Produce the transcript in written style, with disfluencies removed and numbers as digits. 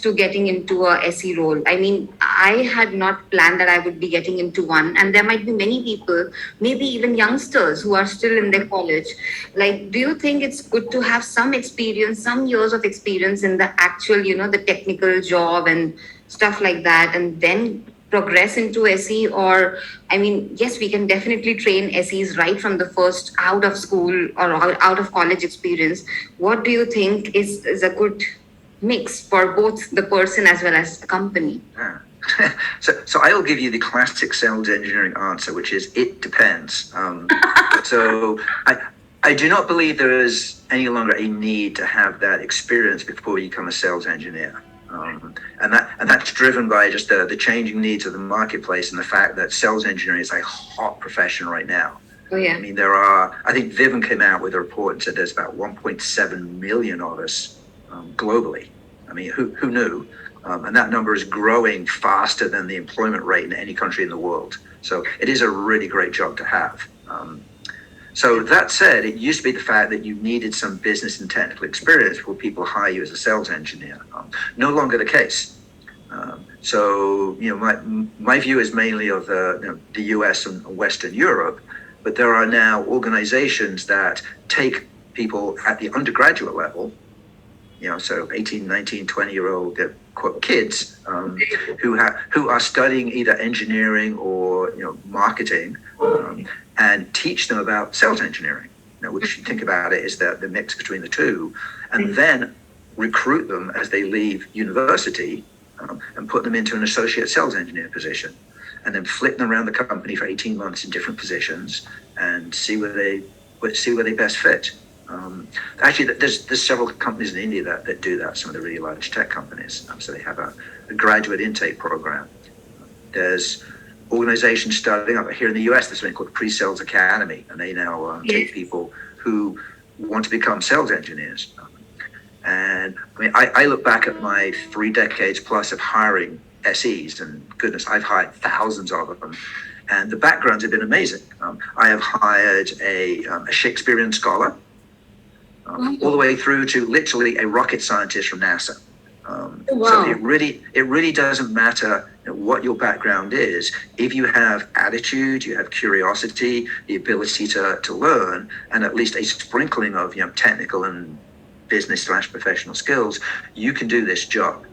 to getting into a SE role? I mean, I had not planned that I would be getting into one, and there might be many people, maybe even youngsters who are still in their college. Like, do you think it's good to have some experience, some years of experience in the actual, the technical job and stuff like that, and then progress into SE? Or, I mean, yes, we can definitely train SEs right from the first out of school or out of college experience. What do you think is a good mix for both the person as well as the company? Yeah. So I'll give you the classic sales engineering answer, which is it depends. So I do not believe there is any longer a need to have that experience before you become a sales engineer. And that's driven by just the changing needs of the marketplace and the fact that sales engineering is a hot profession right now. Oh, yeah. I mean, I think Vivin came out with a report and said there's about 1.7 million of us globally. I mean, who knew? And that number is growing faster than the employment rate in any country in the world. So it is a really great job to have. So that said, it used to be the fact that you needed some business and technical experience before people hire you as a sales engineer. No longer the case. So my view is mainly of the US and Western Europe, but there are now organizations that take people at the undergraduate level, so 18, 19, 20-year-old quote kids who are studying either engineering or marketing, and teach them about sales engineering. Which you think about it is the mix between the two, and then recruit them as they leave university and put them into an associate sales engineer position, and then flip them around the company for 18 months in different positions and see where they best fit. Actually, there's several companies in India that do that. Some of the really large tech companies. So they have a graduate intake program. There's organizations starting up here in the US. There's something called Pre-Sales Academy, and they now take people who want to become sales engineers. And I mean, I look back at my 3 decades plus of hiring SEs, and goodness, I've hired thousands of them. And the backgrounds have been amazing. I have hired a Shakespearean scholar, all the way through to literally a rocket scientist from NASA. Wow. So it really doesn't matter what your background is. If you have attitude, you have curiosity, the ability to learn, and at least a sprinkling of technical and business/professional skills, you can do this job.